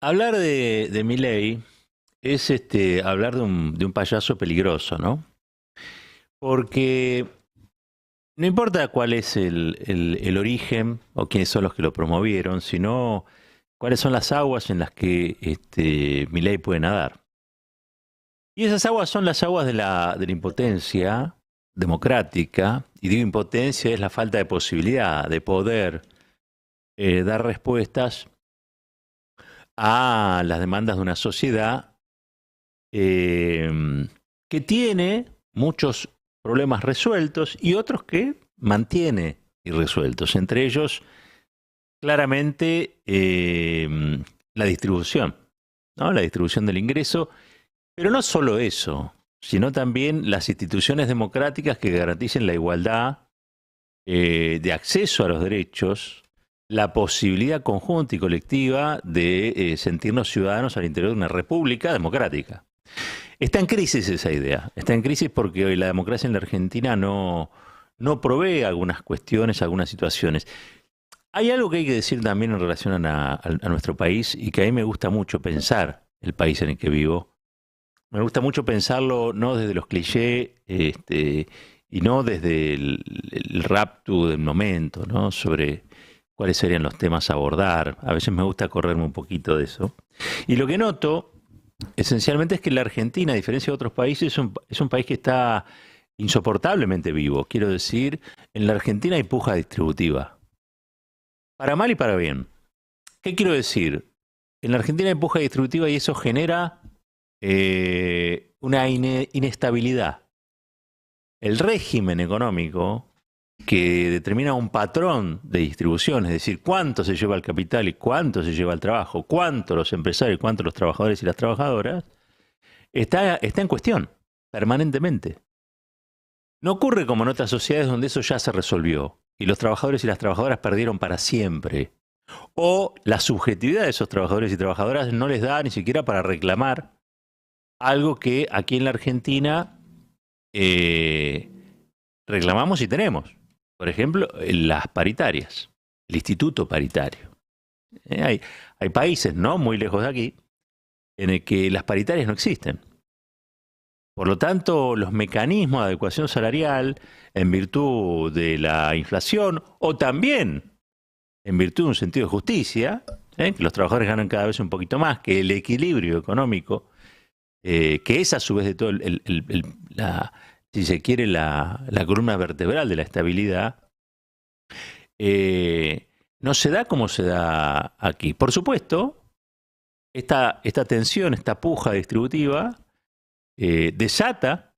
Hablar de Milei es hablar de un payaso peligroso, ¿no? Porque no importa cuál es el origen o quiénes son los que lo promovieron, sino cuáles son las aguas en las que Milei puede nadar. Y esas aguas son las aguas de la impotencia democrática, y digo impotencia es la falta de posibilidad de poder dar respuestas a las demandas de una sociedad eh, que tiene muchos problemas resueltos y otros que mantiene irresueltos. Entre ellos, claramente, la distribución, ¿no? La distribución del ingreso, pero no solo eso, sino también las instituciones democráticas que garanticen la igualdad de acceso a los derechos, la posibilidad conjunta y colectiva de sentirnos ciudadanos al interior de una república democrática. Está en crisis esa idea. Está en crisis porque hoy la democracia en la Argentina no provee algunas cuestiones, algunas situaciones. Hay algo que hay que decir también en relación a nuestro país y que a mí me gusta mucho pensar el país en el que vivo. Me gusta mucho pensarlo no desde los clichés y no desde el rapto del momento, ¿no? Sobre cuáles serían los temas a abordar. A veces me gusta correrme un poquito de eso. Y lo que noto esencialmente es que la Argentina, a diferencia de otros países, es un país que está insoportablemente vivo. Quiero decir, en la Argentina hay puja distributiva, para mal y para bien. ¿Qué quiero decir? En la Argentina hay puja distributiva y eso genera una inestabilidad. El régimen económico que determina un patrón de distribución, es decir, cuánto se lleva el capital y cuánto se lleva el trabajo, cuánto los empresarios y cuánto los trabajadores y las trabajadoras, está en cuestión permanentemente. No ocurre como en otras sociedades donde eso ya se resolvió y los trabajadores y las trabajadoras perdieron para siempre. O la subjetividad de esos trabajadores y trabajadoras no les da ni siquiera para reclamar algo que aquí en la Argentina eh, reclamamos y tenemos. Por ejemplo, las paritarias, el instituto paritario. Hay países, no muy lejos de aquí, en el que las paritarias no existen. Por lo tanto, los mecanismos de adecuación salarial, en virtud de la inflación, o también en virtud de un sentido de justicia, que los trabajadores ganan cada vez un poquito más, que el equilibrio económico, que es a su vez de todo si se quiere, la columna vertebral de la estabilidad, no se da como se da aquí. Por supuesto, esta tensión, esta puja distributiva, desata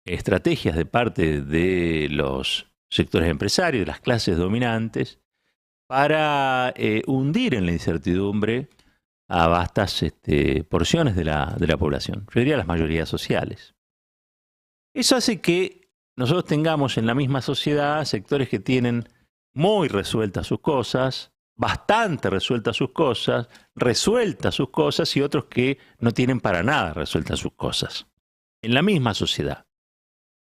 estrategias de parte de los sectores empresarios, de las clases dominantes, para hundir en la incertidumbre a vastas porciones de la población, yo diría las mayorías sociales. Eso hace que nosotros tengamos en la misma sociedad sectores que tienen muy resueltas sus cosas, bastante resueltas sus cosas y otros que no tienen para nada resueltas sus cosas. En la misma sociedad.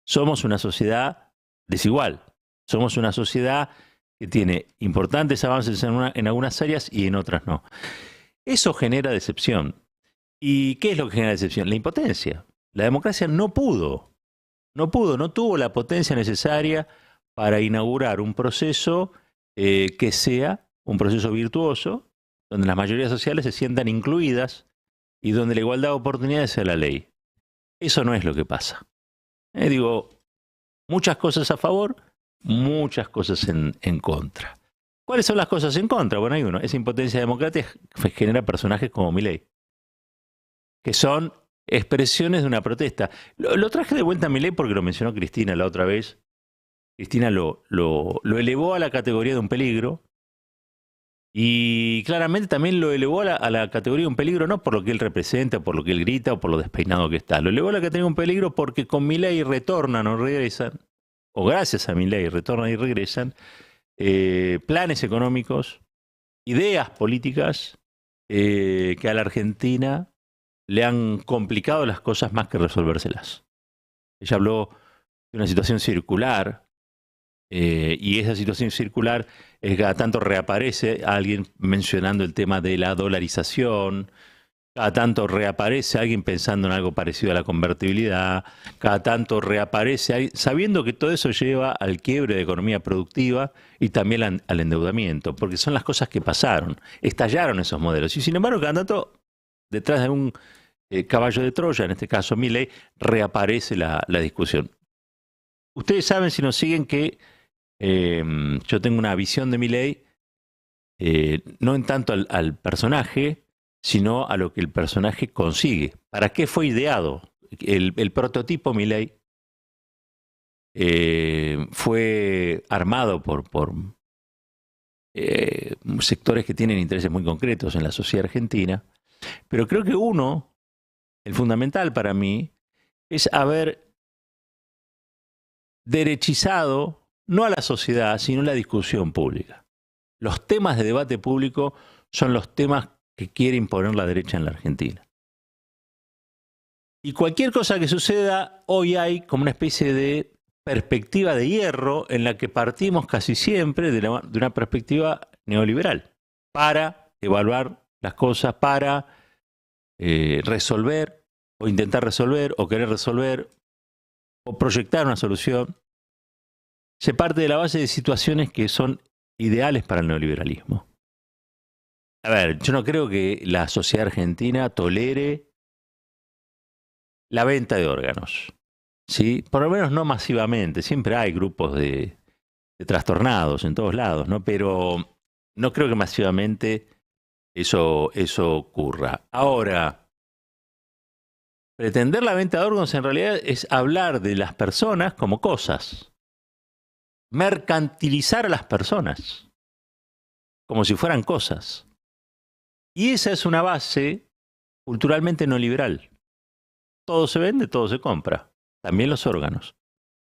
Somos una sociedad desigual. Somos una sociedad que tiene importantes avances en algunas áreas y en otras no. Eso genera decepción. ¿Y qué es lo que genera decepción? La impotencia. La democracia no tuvo la potencia necesaria para inaugurar un proceso que sea un proceso virtuoso, donde las mayorías sociales se sientan incluidas y donde la igualdad de oportunidades sea la ley. Eso no es lo que pasa. Digo, muchas cosas a favor, muchas cosas en contra. ¿Cuáles son las cosas en contra? Bueno, hay uno. Esa impotencia democrática genera personajes como Milei, que son expresiones de una protesta. Lo traje de vuelta a Milei porque lo mencionó Cristina la otra vez. Cristina lo elevó a la categoría de un peligro y claramente también lo elevó a la categoría de un peligro no por lo que él representa, por lo que él grita o por lo despeinado que está. Lo elevó a la categoría de un peligro porque con Milei retornan o regresan, o gracias a Milei retornan y regresan, planes económicos, ideas políticas que a la Argentina le han complicado las cosas más que resolvérselas. Ella habló de una situación circular, y esa situación circular cada tanto reaparece alguien mencionando el tema de la dolarización, cada tanto reaparece alguien pensando en algo parecido a la convertibilidad, cada tanto reaparece alguien, sabiendo que todo eso lleva al quiebre de economía productiva y también al endeudamiento, porque son las cosas que pasaron, estallaron esos modelos. Y sin embargo, cada tanto, detrás de un caballo de Troya, en este caso Milei, reaparece la discusión. Ustedes saben, si nos siguen, que yo tengo una visión de Milei, no en tanto al personaje, sino a lo que el personaje consigue. ¿Para qué fue ideado? El prototipo Milei fue armado por sectores que tienen intereses muy concretos en la sociedad argentina, pero creo que el fundamental para mí, es haber derechizado no a la sociedad, sino a la discusión pública. Los temas de debate público son los temas que quiere imponer la derecha en la Argentina. Y cualquier cosa que suceda, hoy hay como una especie de perspectiva de hierro en la que partimos casi siempre de una perspectiva neoliberal para evaluar las cosas, para resolver o intentar resolver o querer resolver o proyectar una solución. Se parte de la base de situaciones que son ideales para el neoliberalismo. A ver, yo no creo que la sociedad argentina tolere la venta de órganos, ¿sí? Por lo menos no masivamente. Siempre hay grupos de trastornados en todos lados, ¿no? Pero no creo que masivamente eso ocurra. Ahora, pretender la venta de órganos en realidad es hablar de las personas como cosas. Mercantilizar a las personas como si fueran cosas. Y esa es una base culturalmente no liberal. Todo se vende, todo se compra. También los órganos.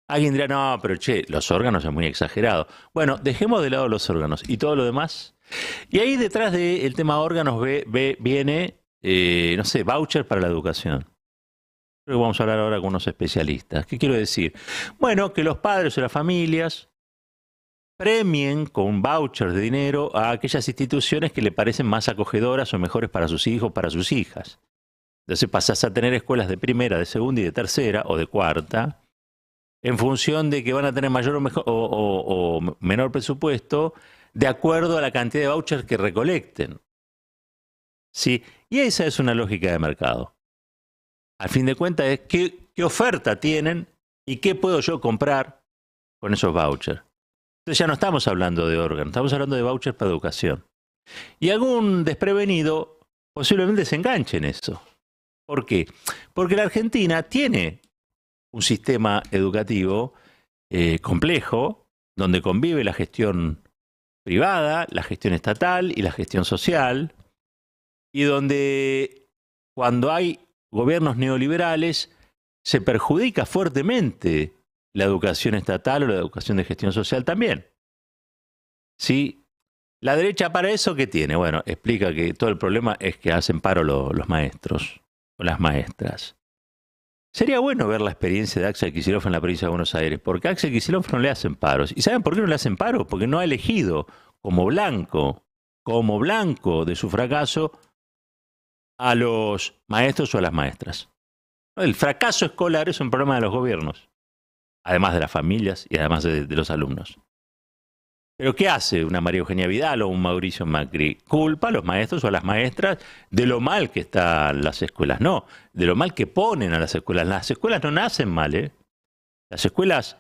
Alguien dirá, no, pero los órganos es muy exagerado. Bueno, dejemos de lado los órganos y todo lo demás. Y ahí detrás del tema órganos viene, no sé, voucher para la educación. Creo que vamos a hablar ahora con unos especialistas. ¿Qué quiero decir? Bueno, que los padres o las familias premien con vouchers de dinero a aquellas instituciones que le parecen más acogedoras o mejores para sus hijos, para sus hijas. Entonces pasás a tener escuelas de primera, de segunda y de tercera o de cuarta, en función de que van a tener mayor o menor presupuesto, de acuerdo a la cantidad de vouchers que recolecten. ¿Sí? Y esa es una lógica de mercado. Al fin de cuentas es qué oferta tienen y qué puedo yo comprar con esos vouchers. Entonces ya no estamos hablando de órganos, estamos hablando de vouchers para educación. Y algún desprevenido posiblemente se enganche en eso. ¿Por qué? Porque la Argentina tiene un sistema educativo complejo, donde convive la gestión privada, la gestión estatal y la gestión social, y donde cuando hay gobiernos neoliberales se perjudica fuertemente la educación estatal o la educación de gestión social también. ¿Sí? La derecha para eso, ¿qué tiene? Bueno, explica que todo el problema es que hacen paro los maestros o las maestras. Sería bueno ver la experiencia de Axel Kicillof en la provincia de Buenos Aires, porque a Axel Kicillof no le hacen paros. ¿Y saben por qué no le hacen paro? Porque no ha elegido como blanco de su fracaso a los maestros o a las maestras. El fracaso escolar es un problema de los gobiernos, además de las familias y además de los alumnos. ¿Pero qué hace una María Eugenia Vidal o un Mauricio Macri? Culpa a los maestros o a las maestras de lo mal que están las escuelas. No, de lo mal que ponen a las escuelas. Las escuelas no nacen mal, ¿eh? Las escuelas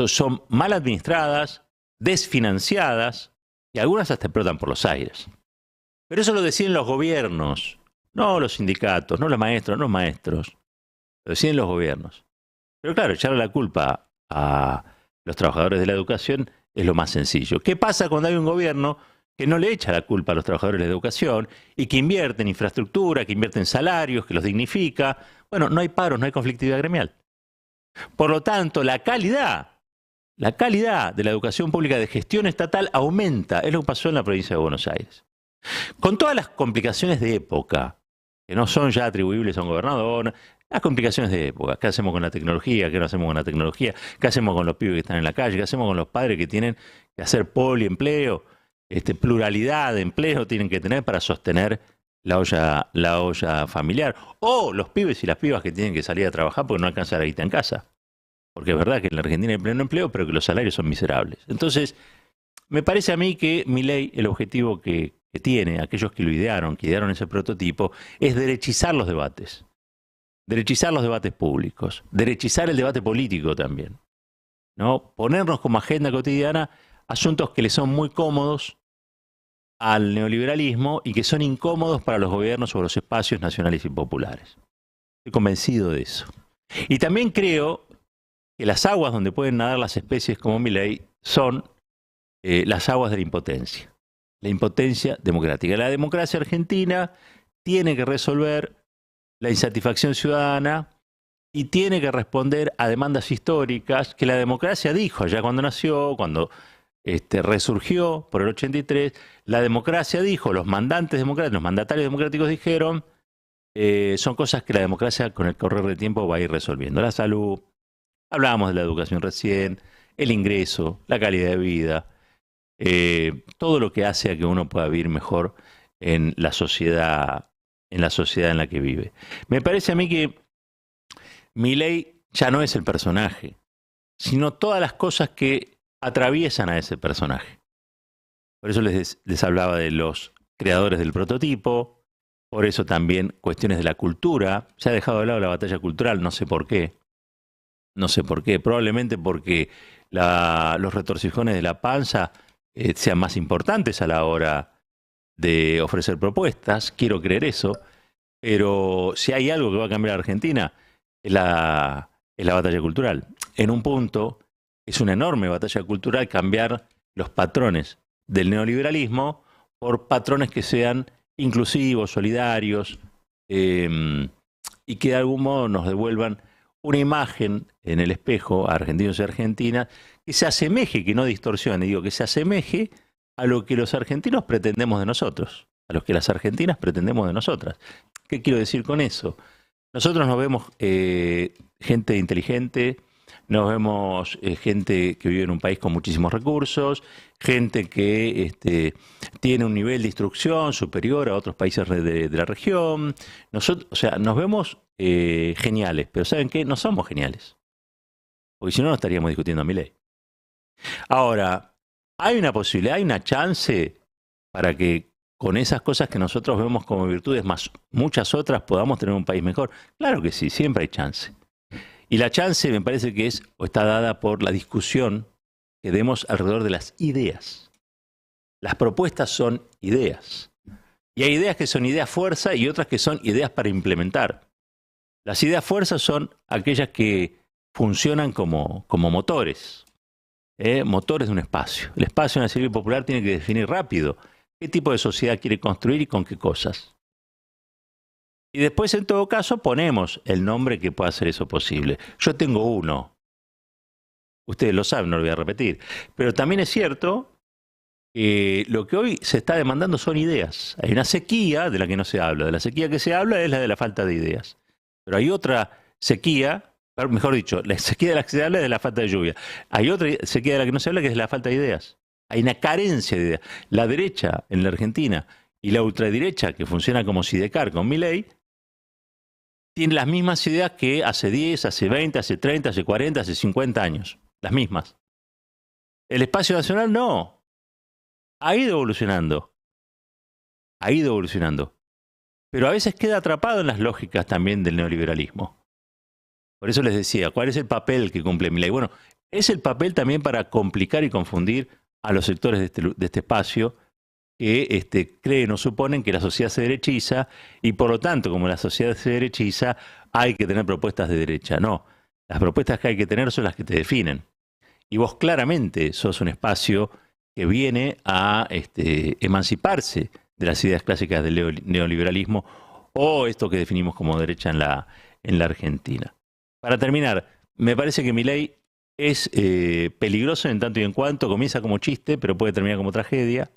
son mal administradas, desfinanciadas y algunas hasta explotan por los aires. Pero eso lo deciden los gobiernos, no los sindicatos, no los maestros, no los maestros. Lo deciden los gobiernos. Pero claro, echarle la culpa a los trabajadores de la educación es lo más sencillo. ¿Qué pasa cuando hay un gobierno que no le echa la culpa a los trabajadores de la educación y que invierte en infraestructura, que invierte en salarios, que los dignifica? Bueno, no hay paros, no hay conflictividad gremial. Por lo tanto, la calidad de la educación pública de gestión estatal aumenta. Es lo que pasó en la provincia de Buenos Aires. Con todas las complicaciones de época, que no son ya atribuibles a un gobernador, las complicaciones de época. ¿Qué hacemos con la tecnología? ¿Qué no hacemos con la tecnología? ¿Qué hacemos con los pibes que están en la calle? ¿Qué hacemos con los padres que tienen que hacer poliempleo? Pluralidad de empleo tienen que tener para sostener la olla familiar. O los pibes y las pibas que tienen que salir a trabajar porque no alcanza la guita en casa. Porque es verdad que en la Argentina hay pleno empleo, pero que los salarios son miserables. Entonces, me parece a mí que Milei, el objetivo que tiene, aquellos que lo idearon, que idearon ese prototipo, es derechizar los debates. Derechizar los debates públicos. Derechizar el debate político también, ¿no? Ponernos como agenda cotidiana asuntos que le son muy cómodos al neoliberalismo y que son incómodos para los gobiernos sobre los espacios nacionales y populares. Estoy convencido de eso. Y también creo que las aguas donde pueden nadar las especies como Milei son las aguas de la impotencia democrática. La democracia argentina tiene que resolver la insatisfacción ciudadana y tiene que responder a demandas históricas que la democracia dijo allá cuando nació, cuando resurgió por el 83, la democracia dijo, los mandatarios democráticos dijeron, son cosas que la democracia con el correr del tiempo va a ir resolviendo. La salud, hablábamos de la educación recién, el ingreso, la calidad de vida, todo lo que hace a que uno pueda vivir mejor en la sociedad en la que vive. Me parece a mí que Milei ya no es el personaje, sino todas las cosas que atraviesan a ese personaje. Por eso les hablaba de los creadores del prototipo, por eso también cuestiones de la cultura. Se ha dejado de lado la batalla cultural, no sé por qué. No sé por qué, probablemente porque los retorcijones de la panza sean más importantes a la hora de ofrecer propuestas, quiero creer eso, pero si hay algo que va a cambiar a Argentina es la batalla cultural. En un punto es una enorme batalla cultural cambiar los patrones del neoliberalismo por patrones que sean inclusivos, solidarios, y que de algún modo nos devuelvan una imagen en el espejo a argentinos y argentinas que se asemeje, que no distorsione, digo, que se asemeje a lo que los argentinos pretendemos de nosotros, a lo que las argentinas pretendemos de nosotras. ¿Qué quiero decir con eso? Nosotros nos vemos gente inteligente, nos vemos gente que vive en un país con muchísimos recursos, gente que tiene un nivel de instrucción superior a otros países de la región. Nosotros, o sea, nos vemos geniales, pero ¿saben qué? No somos geniales. Porque si no, no estaríamos discutiendo a Milei. Ahora, hay una posibilidad, hay una chance para que con esas cosas que nosotros vemos como virtudes, más muchas otras, podamos tener un país mejor. Claro que sí, siempre hay chance. Y la chance me parece que es o está dada por la discusión que demos alrededor de las ideas. Las propuestas son ideas. Y hay ideas que son ideas fuerza y otras que son ideas para implementar. Las ideas fuerza son aquellas que funcionan como motores. Motores de un espacio. El espacio en la civil popular tiene que definir rápido qué tipo de sociedad quiere construir y con qué cosas. Y después, en todo caso, ponemos el nombre que pueda hacer eso posible. Yo tengo uno. Ustedes lo saben, no lo voy a repetir. Pero también es cierto que lo que hoy se está demandando son ideas. Hay una sequía de la que no se habla. De la sequía que se habla es la de la falta de ideas. Pero hay otra sequía, mejor dicho, la sequía de la que se habla es de la falta de lluvia. Hay otra sequía de la que no se habla que es de la falta de ideas. Hay una carencia de ideas. La derecha en la Argentina y la ultraderecha, que funciona como Sidecar con Milei, tiene las mismas ideas que hace 10, hace 20, hace 30, hace 40, hace 50 años. Las mismas. El espacio nacional no. Ha ido evolucionando. Ha ido evolucionando. Pero a veces queda atrapado en las lógicas también del neoliberalismo. Por eso les decía, ¿cuál es el papel que cumple Milei? Bueno, es el papel también para complicar y confundir a los sectores de este espacio que creen o suponen que la sociedad se derechiza y por lo tanto, como la sociedad se derechiza, hay que tener propuestas de derecha. No, las propuestas que hay que tener son las que te definen. Y vos claramente sos un espacio que viene a emanciparse de las ideas clásicas del neoliberalismo o esto que definimos como derecha en la Argentina. Para terminar, me parece que Milei es peligroso en tanto y en cuanto comienza como chiste, pero puede terminar como tragedia.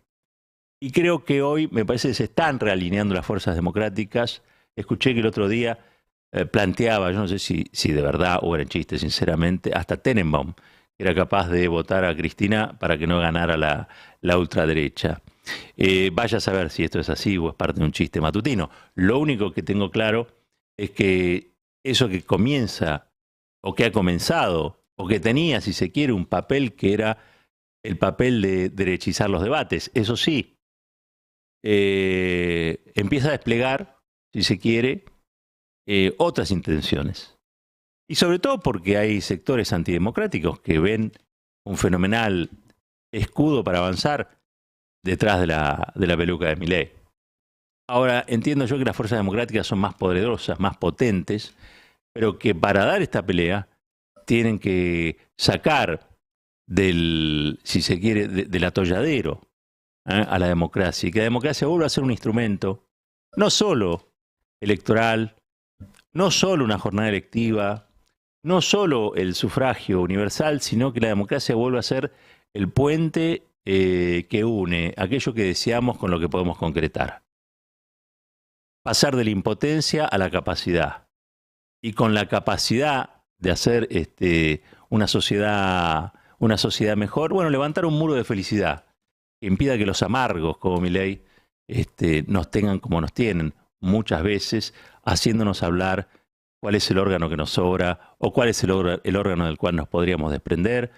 Y creo que hoy me parece que se están realineando las fuerzas democráticas. Escuché que el otro día planteaba, yo no sé si de verdad o era en chiste, sinceramente, hasta Tenenbaum, que era capaz de votar a Cristina para que no ganara la ultraderecha. Vaya a saber si esto es así o es parte de un chiste matutino. Lo único que tengo claro es que eso que comienza, o que ha comenzado, o que tenía, si se quiere, un papel que era el papel de derechizar los debates, eso sí, empieza a desplegar, si se quiere, otras intenciones. Y sobre todo porque hay sectores antidemocráticos que ven un fenomenal escudo para avanzar detrás de la peluca de Milei. Ahora, entiendo yo que las fuerzas democráticas son más poderosas, más potentes, pero que para dar esta pelea tienen que sacar del, si se quiere, del atolladero a la democracia, y que la democracia vuelva a ser un instrumento, no solo electoral, no solo una jornada electiva, no solo el sufragio universal, sino que la democracia vuelva a ser el puente que une aquello que deseamos con lo que podemos concretar. Pasar de la impotencia a la capacidad. Y con la capacidad de hacer una sociedad mejor, bueno, levantar un muro de felicidad que impida que los amargos como Milei nos tengan como nos tienen muchas veces, haciéndonos hablar cuál es el órgano que nos sobra o cuál es el órgano del cual nos podríamos desprender,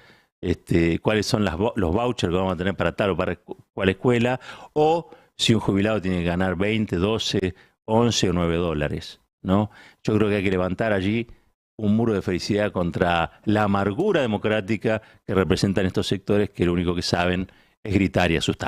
cuáles son los vouchers que vamos a tener para tal o para cual escuela, o si un jubilado tiene que ganar 20, 12, 11 o 9 dólares, ¿no? Yo creo que hay que levantar allí un muro de felicidad contra la amargura democrática que representan estos sectores que lo único que saben es gritar y asustar.